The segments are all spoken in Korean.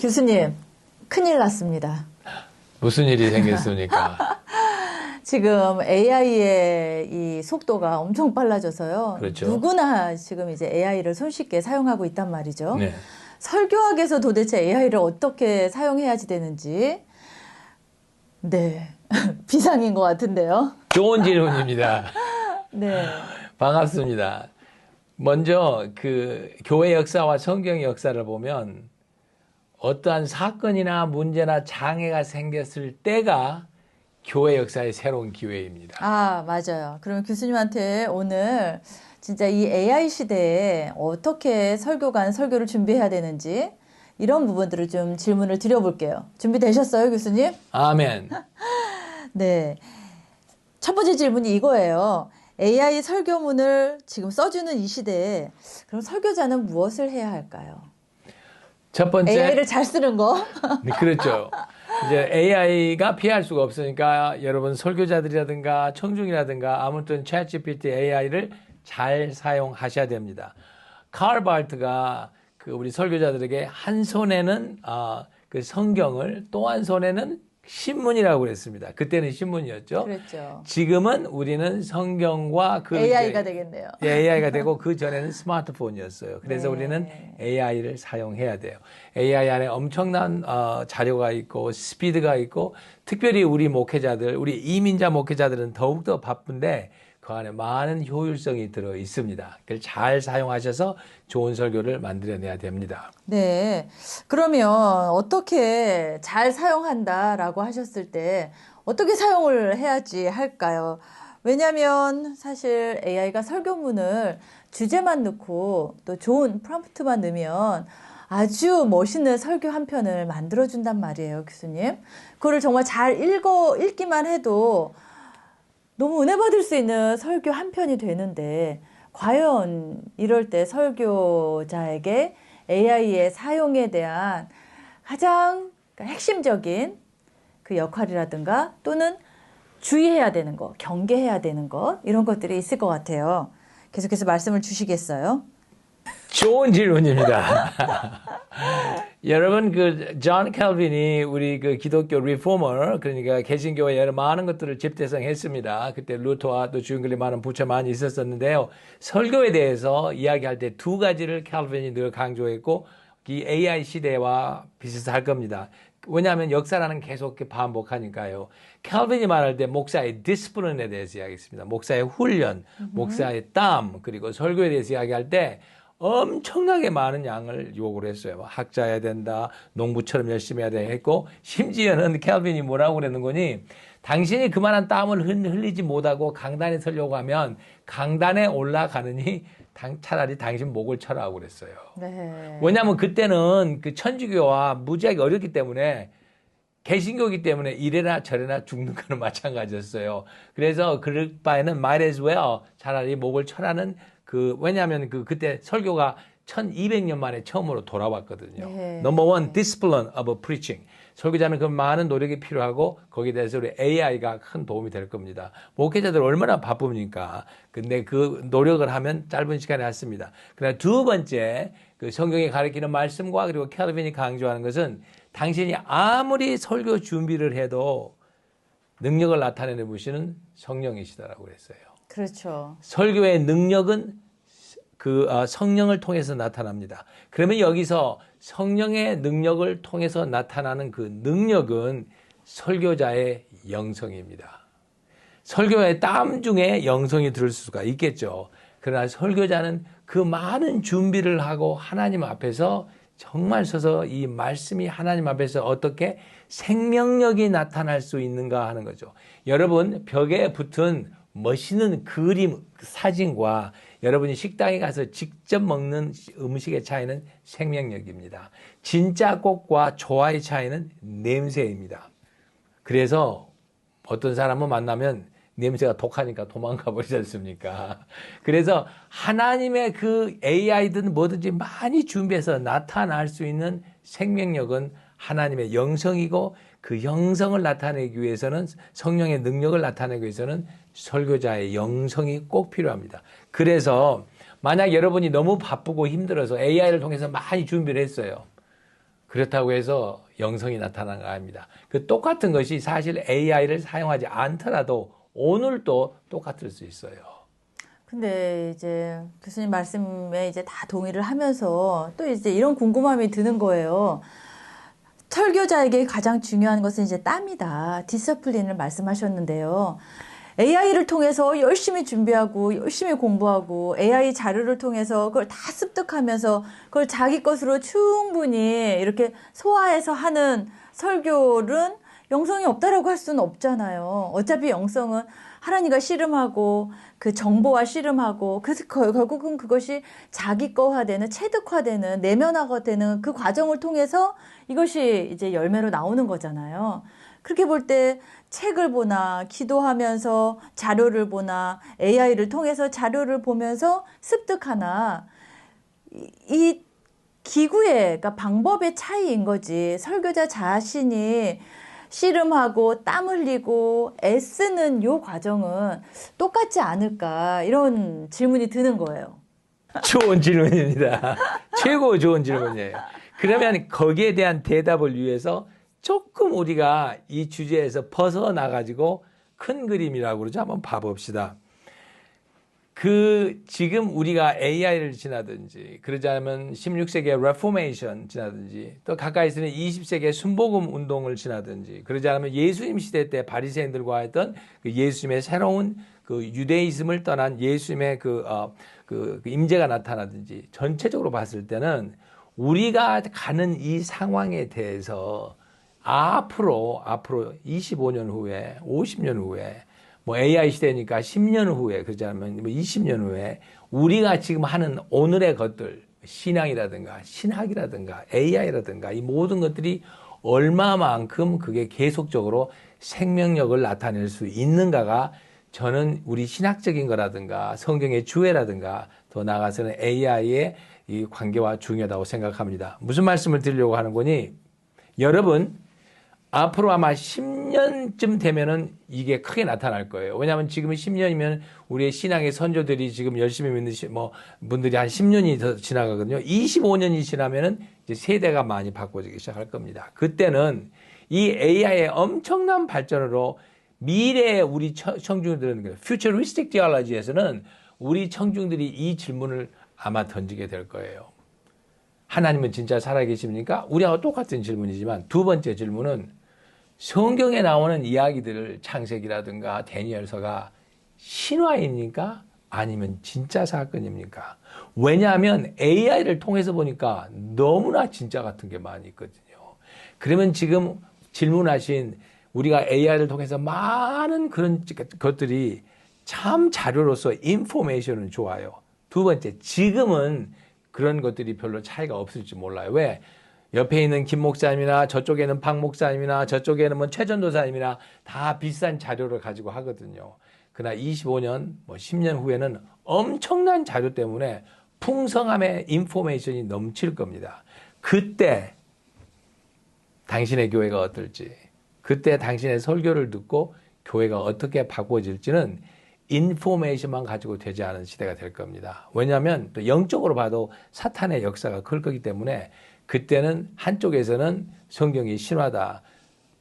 교수님, 큰일 났습니다. 무슨 일이 생겼습니까? 지금 AI의 이 속도가 엄청 빨라져서요. 그렇죠. 누구나 지금 이제 AI를 손쉽게 사용하고 있단 말이죠. 네. 설교학에서 도대체 AI를 어떻게 사용해야지 되는지, 네, 비상인 것 같은데요. 좋은 질문입니다. 네. 반갑습니다. 먼저 그 교회 역사와 성경의 역사를 보면 어떠한 사건이나 문제나 장애가 생겼을 때가 교회 역사의 새로운 기회입니다. 아, 맞아요. 그러면 교수님한테 오늘 진짜 이 AI 시대에 어떻게 설교관 설교를 준비해야 되는지 이런 부분들을 좀 질문을 드려볼게요. 준비되셨어요, 교수님? 아멘. 네. 첫 번째 질문이 이거예요. AI 설교문을 지금 써주는 이 시대에 그럼 설교자는 무엇을 해야 할까요? 첫 번째 AI를 잘 쓰는 거. 네, 그렇죠. 이제 AI가 피할 수가 없으니까 여러분 설교자들이라든가 청중이라든가 아무튼 챗GPT AI를 잘 사용하셔야 됩니다. 칼 발트가 그 우리 설교자들에게 한 손에는 그 성경을 또 한 손에는 신문이라고 그랬습니다. 그때는 신문이었죠. 그렇죠. 지금은 우리는 성경과 그 AI가 되겠네요. AI가 되고 그 전에는 스마트폰이었어요. 그래서 네. 우리는 AI를 사용해야 돼요. AI 안에 엄청난 자료가 있고 스피드가 있고 특별히 우리 목회자들, 우리 이민자 목회자들은 더욱더 바쁜데 그 안에 많은 효율성이 들어 있습니다. 그걸 잘 사용하셔서 좋은 설교를 만들어내야 됩니다. 네. 그러면 어떻게 잘 사용한다라고 하셨을 때 어떻게 사용을 해야지 할까요? 왜냐하면 사실 AI가 설교문을 주제만 넣고 또 좋은 프롬프트만 넣으면 아주 멋있는 설교 한 편을 만들어준단 말이에요, 교수님. 그거를 정말 잘 읽기만 해도 너무 은혜 받을 수 있는 설교 한 편이 되는데 과연 이럴 때 설교자에게 AI의 사용에 대한 가장 핵심적인 그 역할이라든가 또는 주의해야 되는 것, 경계해야 되는 것 이런 것들이 있을 것 같아요. 계속해서 말씀을 주시겠어요? 좋은 질문입니다. 여러분 존 캘빈이 우리 그 기독교 리포머 그러니까 개신교의 여러 많은 것들을 집대성했습니다. 그때 루터와 또 주인글리 많은 부처 많이 있었었는데요. 설교에 대해서 이야기할 때 두 가지를 캘빈이 늘 강조했고 이 AI 시대와 비슷할 겁니다. 왜냐하면 역사라는 계속 반복하니까요. 캘빈이 말할 때 목사의 디스플린에 대해서 이야기했습니다. 목사의 훈련, 목사의 땀 그리고 설교에 대해서 이야기할 때 엄청나게 많은 양을 요구를 했어요. 학자여야 된다, 농부처럼 열심히 해야 돼 했고 심지어는 캘빈이 뭐라고 그러는 거니 당신이 그만한 땀을 흘리지 못하고 강단에 서려고 하면 강단에 올라가느니 차라리 당신 목을 쳐라고 그랬어요. 네. 왜냐하면 그때는 그 천주교와 무지하게 어렵기 때문에 개신교이기 때문에 이래나 저래나 죽는 거는 마찬가지였어요. 그래서 그럴 바에는 might as well 차라리 목을 쳐라는 왜냐하면 그때 설교가 1200년 만에 처음으로 돌아왔거든요. 네. Number one, discipline of preaching. 설교자는 그 많은 노력이 필요하고 거기에 대해서 우리 AI가 큰 도움이 될 겁니다. 목회자들 얼마나 바쁩니까? 근데 그 노력을 하면 짧은 시간에 했습니다. 그러나 두 번째, 그 성경이 가리키는 말씀과 그리고 캘빈이 강조하는 것은 당신이 아무리 설교 준비를 해도 능력을 나타내는 분은 성령이시다라고 그랬어요. 그렇죠. 설교의 능력은 성령을 통해서 나타납니다. 그러면 여기서 성령의 능력을 통해서 나타나는 그 능력은 설교자의 영성입니다. 설교의 땀 중에 영성이 들을 수가 있겠죠. 그러나 설교자는 그 많은 준비를 하고 하나님 앞에서 정말 서서 이 말씀이 하나님 앞에서 어떻게 생명력이 나타날 수 있는가 하는 거죠. 여러분 벽에 붙은 멋있는 그림, 사진과 여러분이 식당에 가서 직접 먹는 음식의 차이는 생명력입니다. 진짜 꽃과 조화의 차이는 냄새입니다. 그래서 어떤 사람을 만나면 냄새가 독하니까 도망가 버리지 않습니까? 그래서 하나님의 그 AI든 뭐든지 많이 준비해서 나타날 수 있는 생명력은 하나님의 영성이고 그 영성을 나타내기 위해서는 성령의 능력을 나타내기 위해서는 설교자의 영성이 꼭 필요합니다. 그래서 만약 여러분이 너무 바쁘고 힘들어서 AI를 통해서 많이 준비를 했어요. 그렇다고 해서 영성이 나타나는 거 아닙니다. 그 똑같은 것이 사실 AI를 사용하지 않더라도 오늘도 똑같을 수 있어요. 근데 이제 교수님 말씀에 이제 다 동의를 하면서 또 이제 이런 궁금함이 드는 거예요. 설교자에게 가장 중요한 것은 이제 땀이다. 디서플린을 말씀하셨는데요. AI를 통해서 열심히 준비하고 열심히 공부하고 AI 자료를 통해서 그걸 다 습득하면서 그걸 자기 것으로 충분히 이렇게 소화해서 하는 설교는 영성이 없다라고 할 수는 없잖아요. 어차피 영성은 하나님과 씨름하고 그 정보와 씨름하고 결국은 그것이 자기 거화되는 체득화되는 내면화되는 그 과정을 통해서 이것이 이제 열매로 나오는 거잖아요. 그렇게 볼 때 책을 보나 기도하면서 자료를 보나 AI를 통해서 자료를 보면서 습득하나 이 기구의 그러니까 방법의 차이인 거지. 설교자 자신이 씨름하고 땀 흘리고 애쓰는 요 과정은 똑같지 않을까 이런 질문이 드는 거예요. 좋은 질문입니다. 최고 좋은 질문이에요. 그러면 거기에 대한 대답을 위해서 조금 우리가 이 주제에서 벗어나가지고 큰 그림이라고 그러죠. 한번 봐봅시다. 지금 우리가 AI를 지나든지, 그러자면 16세기의 레포메이션 지나든지, 또 가까이서는 20세기의 순복음 운동을 지나든지, 그러지 않으면 예수님 시대 때 바리새인들과 했던 그 예수님의 새로운 그 유대이즘을 떠난 예수님의 그 임재가 나타나든지, 전체적으로 봤을 때는 우리가 가는 이 상황에 대해서 앞으로 25년 후에, 50년 후에, 뭐 AI 시대니까 10년 후에, 그러지 않으면 뭐 20년 후에 우리가 지금 하는 오늘의 것들, 신앙이라든가 신학이라든가 AI라든가 이 모든 것들이 얼마만큼 그게 계속적으로 생명력을 나타낼 수 있는가가 저는 우리 신학적인 거라든가 성경의 주해라든가 더 나아가서는 AI의 이 관계와 중요하다고 생각합니다. 무슨 말씀을 드리려고 하는 거니? 여러분, 앞으로 아마 10년쯤 되면은 이게 크게 나타날 거예요. 왜냐하면 지금 10년이면 우리의 신앙의 선조들이 지금 열심히 믿는 분들이 한 10년이 더 지나가거든요. 25년이 지나면은 이제 세대가 많이 바꿔지기 시작할 겁니다. 그때는 이 AI의 엄청난 발전으로 미래의 우리 청중들은 futuristic theology에서는 우리 청중들이 이 질문을 아마 던지게 될 거예요. 하나님은 진짜 살아계십니까? 우리하고 똑같은 질문이지만 두 번째 질문은 성경에 나오는 이야기들을 창세기라든가 다니엘서가 신화입니까? 아니면 진짜 사건입니까? 왜냐하면 AI를 통해서 보니까 너무나 진짜 같은 게 많이 있거든요. 그러면 지금 질문하신 우리가 AI를 통해서 많은 그런 것들이 참 자료로서 인포메이션은 좋아요. 두 번째, 지금은 그런 것들이 별로 차이가 없을지 몰라요. 왜? 옆에 있는 김 목사님이나 저쪽에는 박 목사님이나 저쪽에는 뭐 최 전도사님이나 다 비싼 자료를 가지고 하거든요. 그러나 25년, 뭐 10년 후에는 엄청난 자료 때문에 풍성함의 인포메이션이 넘칠 겁니다. 그때 당신의 교회가 어떨지, 그때 당신의 설교를 듣고 교회가 어떻게 바꿔질지는 인포메이션만 가지고 되지 않은 시대가 될 겁니다. 왜냐하면 또 영적으로 봐도 사탄의 역사가 클 거기 때문에 그때는 한쪽에서는 성경이 신화다.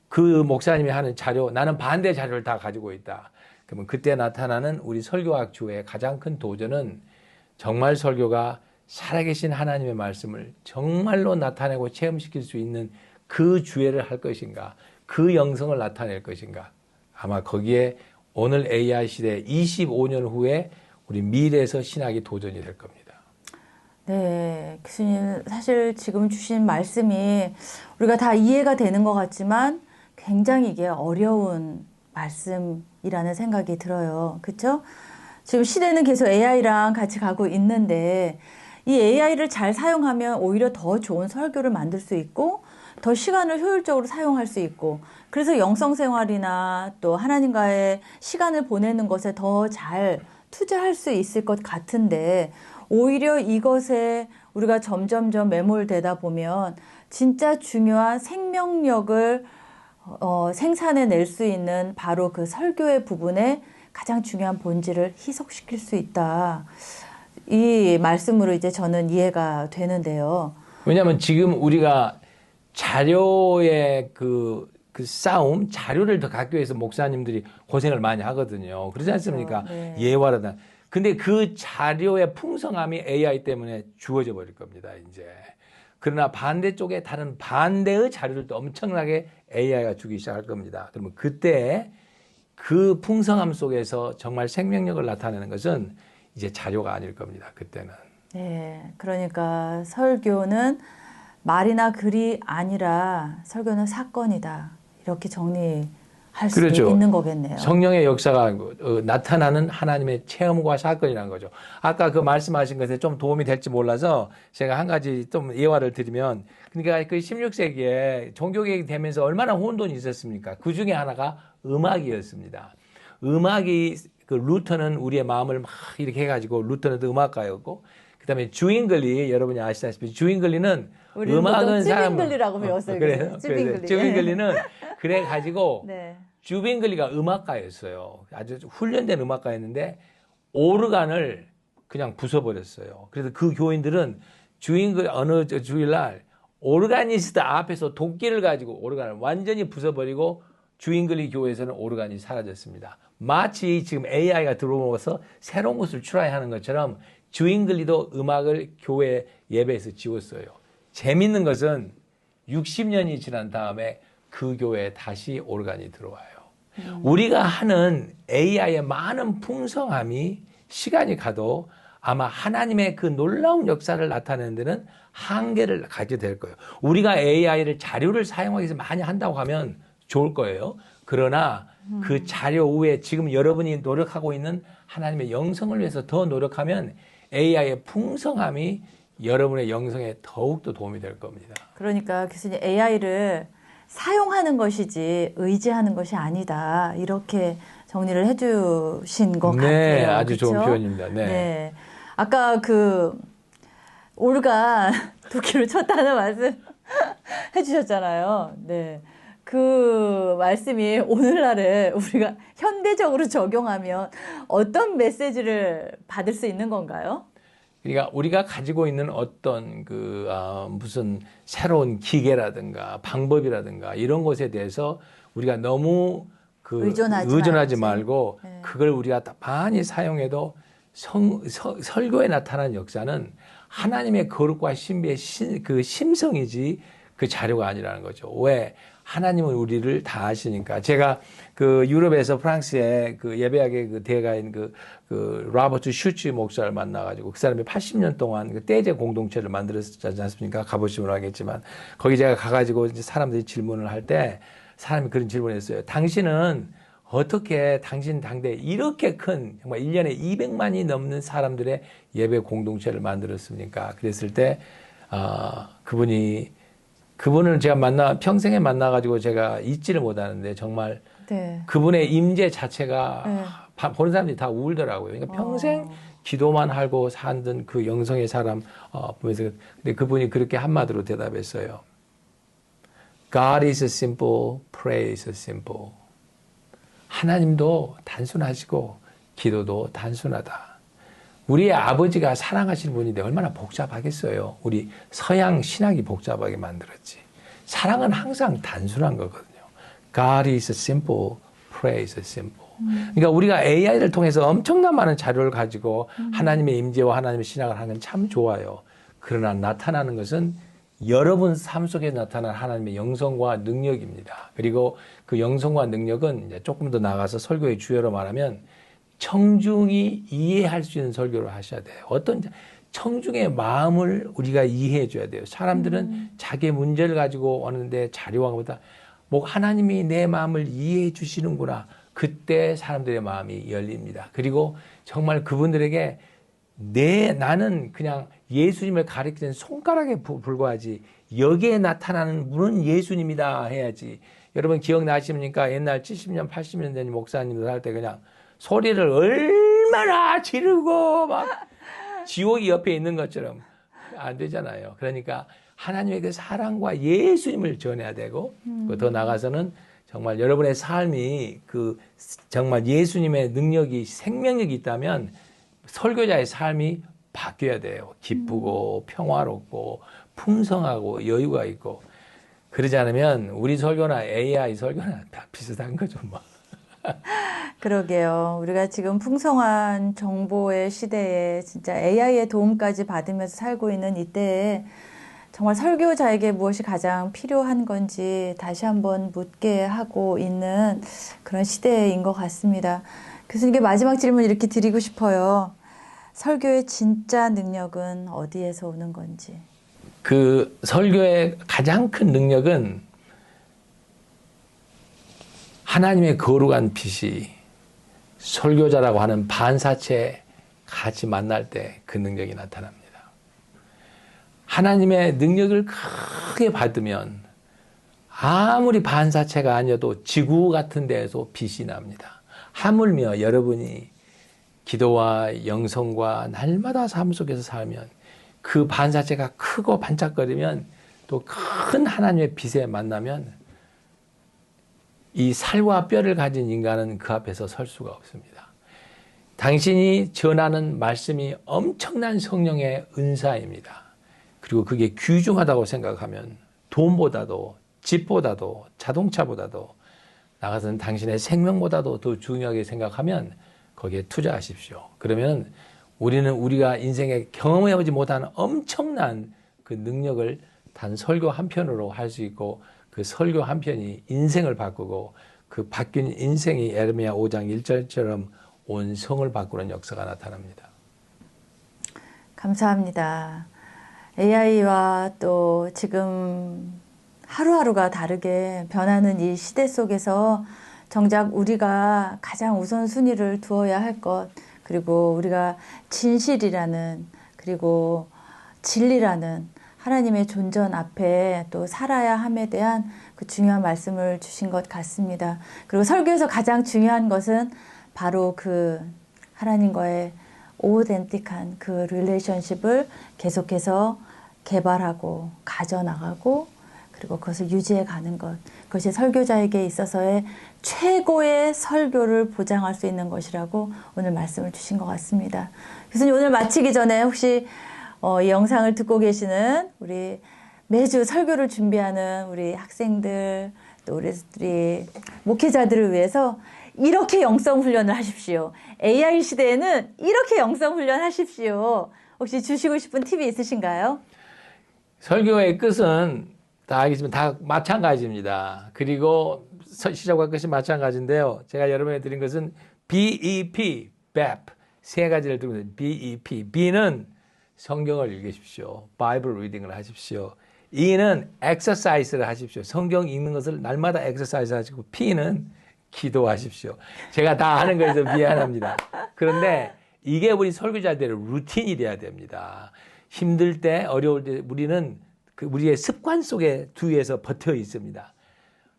그 목사님이 하는 자료, 나는 반대 자료를 다 가지고 있다. 그러면 그때 나타나는 우리 설교학 주의 가장 큰 도전은 정말 설교가 살아계신 하나님의 말씀을 정말로 나타내고 체험시킬 수 있는 그 주회를 할 것인가, 그 영성을 나타낼 것인가. 아마 거기에 오늘 AI 시대 25년 후에 우리 미래에서 신학이 도전이 될 겁니다. 네, 교수님 사실 지금 주신 말씀이 우리가 다 이해가 되는 것 같지만 굉장히 이게 어려운 말씀이라는 생각이 들어요. 그렇죠? 지금 시대는 계속 AI랑 같이 가고 있는데 이 AI를 잘 사용하면 오히려 더 좋은 설교를 만들 수 있고 더 시간을 효율적으로 사용할 수 있고 그래서 영성생활이나 또 하나님과의 시간을 보내는 것에 더 잘 투자할 수 있을 것 같은데 오히려 이것에 우리가 점점점 매몰되다 보면 진짜 중요한 생명력을 생산해낼 수 있는 바로 그 설교의 부분에 가장 중요한 본질을 희석시킬 수 있다. 이 말씀으로 이제 저는 이해가 되는데요. 왜냐하면 지금 우리가 자료의 그 싸움, 자료를 더 갖기 위해서 목사님들이 고생을 많이 하거든요. 그렇지 않습니까? 그렇죠. 네. 예화라든. 근데 그 자료의 풍성함이 AI 때문에 주어져 버릴 겁니다, 이제. 그러나 반대쪽에 다른 반대의 자료를 또 엄청나게 AI가 주기 시작할 겁니다. 그러면 그때 그 풍성함 속에서 정말 생명력을 나타내는 것은 이제 자료가 아닐 겁니다, 그때는. 네, 그러니까 설교는 말이나 글이 아니라 설교는 사건이다. 이렇게 정리할 수 그렇죠. 있는 거겠네요. 성령의 역사가 나타나는 하나님의 체험과 사건이라는 거죠. 아까 그 말씀하신 것에 좀 도움이 될지 몰라서 제가 한 가지 좀 예화를 드리면, 그러니까 그 16세기에 종교개혁이 되면서 얼마나 혼돈이 있었습니까? 그 중에 하나가 음악이었습니다. 음악이, 그 루터는 우리의 마음을 막 이렇게 해가지고, 루터는 음악가였고, 그 다음에 주잉글리, 여러분이 아시다시피 주잉글리는 음악은 찌빙글리라고 배웠어요. 그래요? 찌빙글리. 주잉글리는 그래가지고 네. 주빙글리가 음악가였어요. 아주 훈련된 음악가였는데 오르간을 그냥 부숴버렸어요. 그래서 그 교인들은 주잉글 어느 주일날 오르가니스트 앞에서 도끼를 가지고 오르간을 완전히 부숴버리고 주잉글리 교회에서는 오르간이 사라졌습니다. 마치 지금 AI가 들어오면서 새로운 것을 출하하는 것처럼 주잉글리도 음악을 교회 예배에서 지웠어요. 재밌는 것은 60년이 지난 다음에 그 교회에 다시 오르간이 들어와요. 우리가 하는 AI의 많은 풍성함이 시간이 가도 아마 하나님의 그 놀라운 역사를 나타내는 데는 한계를 가지게 될 거예요. 우리가 AI를 자료를 사용하기 위해서 많이 한다고 하면 좋을 거예요. 그러나 그 자료 후에 지금 여러분이 노력하고 있는 하나님의 영성을 위해서 더 노력하면 AI의 풍성함이 여러분의 영성에 더욱더 도움이 될 겁니다. 그러니까 교수님 AI를 사용하는 것이지 의지하는 것이 아니다. 이렇게 정리를 해주신 것 같아요. 네, 아주 그렇죠? 좋은 표현입니다. 네. 네. 아까 그 오르간 도끼를 쳤다는 말씀 해주셨잖아요. 네. 그 말씀이 오늘날에 우리가 현대적으로 적용하면 어떤 메시지를 받을 수 있는 건가요? 그러니까 우리가 가지고 있는 어떤 무슨 새로운 기계라든가 방법이라든가 이런 것에 대해서 우리가 너무 의존하지 말고 네. 그걸 우리가 많이 사용해도 설교에 나타난 역사는 하나님의 거룩과 신비의 그 심성이지 그 자료가 아니라는 거죠. 왜? 하나님은 우리를 다 아시니까. 제가 그 유럽에서 프랑스에 그 예배학의 그 대가인 그 로버트 슈츠 목사를 만나가지고 그 사람이 80년 동안 그 떼제 공동체를 만들었지 않습니까? 가보시면 알겠지만 거기 제가 가가지고 이제 사람들이 질문을 할 때 사람이 그런 질문을 했어요. 당신은 어떻게 당신 당대에 이렇게 큰 정말 1년에 200만이 넘는 사람들의 예배 공동체를 만들었습니까? 그랬을 때 그분을 제가 평생에 만나가지고 제가 잊지를 못하는데 정말 네. 그분의 임재 자체가 네. 보는 사람들이 다 울더라고요. 그러니까 평생 기도만 하고 살던 그 영성의 사람 보면서 근데 그분이 그렇게 한마디로 대답했어요. God is simple, prayer is simple. 하나님도 단순하시고 기도도 단순하다. 우리의 아버지가 사랑하시는 분인데 얼마나 복잡하겠어요. 우리 서양 신학이 복잡하게 만들었지. 사랑은 항상 단순한 거거든요. God is simple, prayer is simple. 그러니까 우리가 AI를 통해서 엄청난 많은 자료를 가지고 하나님의 임재와 하나님의 신학을 하는 건 참 좋아요. 그러나 나타나는 것은 여러분 삶 속에 나타난 하나님의 영성과 능력입니다. 그리고 그 영성과 능력은 이제 조금 더 나아가서 설교의 주요로 말하면 청중이 이해할 수 있는 설교를 하셔야 돼요. 어떤 청중의 마음을 우리가 이해해 줘야 돼요. 사람들은 자기의 문제를 가지고 오는데 자료와 보다 뭐 하나님이 내 마음을 이해해 주시는구나. 그때 사람들의 마음이 열립니다. 그리고 정말 그분들에게 나는 그냥 예수님을 가리키는 손가락에 불과하지 여기에 나타나는 분은 예수님이다 해야지. 여러분 기억나십니까? 옛날 70년, 80년 된 목사님들 할 때 그냥 소리를 얼마나 지르고 막 지옥이 옆에 있는 것처럼 안 되잖아요. 그러니까 하나님의 그 사랑과 예수님을 전해야 되고 더 나아가서는 정말 여러분의 삶이 그 정말 예수님의 능력이 생명력이 있다면 설교자의 삶이 바뀌어야 돼요. 기쁘고 평화롭고 풍성하고 여유가 있고 그러지 않으면 우리 설교나 AI 설교나 다 비슷한 거죠, 뭐. 그러게요. 우리가 지금 풍성한 정보의 시대에 진짜 AI의 도움까지 받으면서 살고 있는 이때에 정말 설교자에게 무엇이 가장 필요한 건지 다시 한번 묻게 하고 있는 그런 시대인 것 같습니다. 교수님께 마지막 질문 이렇게 드리고 싶어요. 설교의 진짜 능력은 어디에서 오는 건지. 그 설교의 가장 큰 능력은 하나님의 거룩한 빛이 설교자라고 하는 반사체 같이 만날 때 그 능력이 나타납니다. 하나님의 능력을 크게 받으면 아무리 반사체가 아니어도 지구 같은 데에서 빛이 납니다. 하물며 여러분이 기도와 영성과 날마다 삶 속에서 살면 그 반사체가 크고 반짝거리면 또 큰 하나님의 빛에 만나면 이 살과 뼈를 가진 인간은 그 앞에서 설 수가 없습니다. 당신이 전하는 말씀이 엄청난 성령의 은사입니다. 그리고 그게 귀중하다고 생각하면 돈보다도 집보다도 자동차보다도 나가서는 당신의 생명보다도 더 중요하게 생각하면 거기에 투자하십시오. 그러면 우리는 우리가 인생에 경험해보지 못한 엄청난 그 능력을 단 설교 한 편으로 할 수 있고 그 설교 한 편이 인생을 바꾸고 그 바뀐 인생이 에르미야 5장 1절처럼 온 성을 바꾸는 역사가 나타납니다. 감사합니다. AI와 또 지금 하루하루가 다르게 변하는 이 시대 속에서 정작 우리가 가장 우선순위를 두어야 할 것, 그리고 우리가 진실이라는, 그리고 진리라는 하나님의 존전 앞에 또 살아야 함에 대한 그 중요한 말씀을 주신 것 같습니다. 그리고 설교에서 가장 중요한 것은 바로 그 하나님과의 오덴틱한 그 릴레이션십을 계속해서 개발하고 가져나가고 그리고 그것을 유지해 가는 것. 그것이 설교자에게 있어서의 최고의 설교를 보장할 수 있는 것이라고 오늘 말씀을 주신 것 같습니다. 교수님, 오늘 마치기 전에 혹시 이 영상을 듣고 계시는 우리 매주 설교를 준비하는 우리 학생들 또 우리 목회자들을 위해서 이렇게 영성 훈련을 하십시오. AI 시대에는 이렇게 영성 훈련 하십시오. 혹시 주시고 싶은 팁이 있으신가요? 설교의 끝은 다 알겠지만 다 마찬가지입니다. 그리고 시작과 끝이 마찬가지인데요. 제가 여러분에 드린 것은 BEP, BEP 세 가지를 들고 있는 BEP. B는 성경을 읽으십시오. 바이블 리딩을 하십시오. E는 exercise를 하십시오. 성경 읽는 것을 날마다 exercise 하시고 P는 기도하십시오. 제가 다 하는 거에서 미안합니다. 그런데 이게 우리 설교자들의 루틴이 돼야 됩니다. 힘들 때, 어려울 때 우리는 우리의 습관 속에 뒤에서 버텨 있습니다.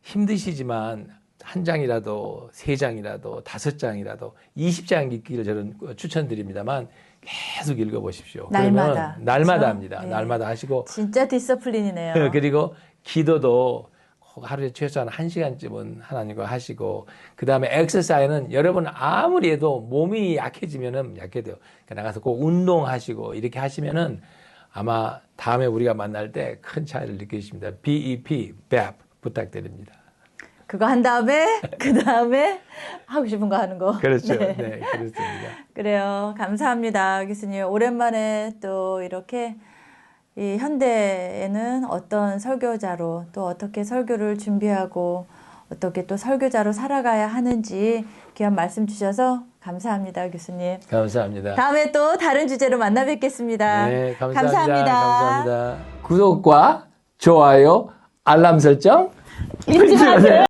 힘드시지만 한 장이라도, 세 장이라도, 5장이라도, 20장 읽기를 저는 추천드립니다만 계속 읽어보십시오. 날마다. 날마다 그렇죠? 합니다. 네. 날마다 하시고. 진짜 디서플린이네요. 그리고 기도도 하루에 최소한 1시간쯤은 하나님과 하시고, 그 다음에 엑서사이즈는 여러분 아무리 해도 몸이 약해지면은 약해져요. 그러니까 나가서 꼭 운동하시고 이렇게 하시면은 아마 다음에 우리가 만날 때 큰 차이를 느끼십니다. BEP, BEP 부탁드립니다. 그거 한 다음에 그 다음에 하고 싶은 거 하는 거. 그렇죠. 네. 네, 그렇습니다. 그래요. 감사합니다, 교수님. 오랜만에 또 이렇게 이 현대에는 어떤 설교자로 또 어떻게 설교를 준비하고 어떻게 또 설교자로 살아가야 하는지 귀한 말씀 주셔서 감사합니다, 교수님. 감사합니다. 다음에 또 다른 주제로 만나 뵙겠습니다. 네, 감사합니다. 구독과 좋아요, 알람 설정 잊지 마세요.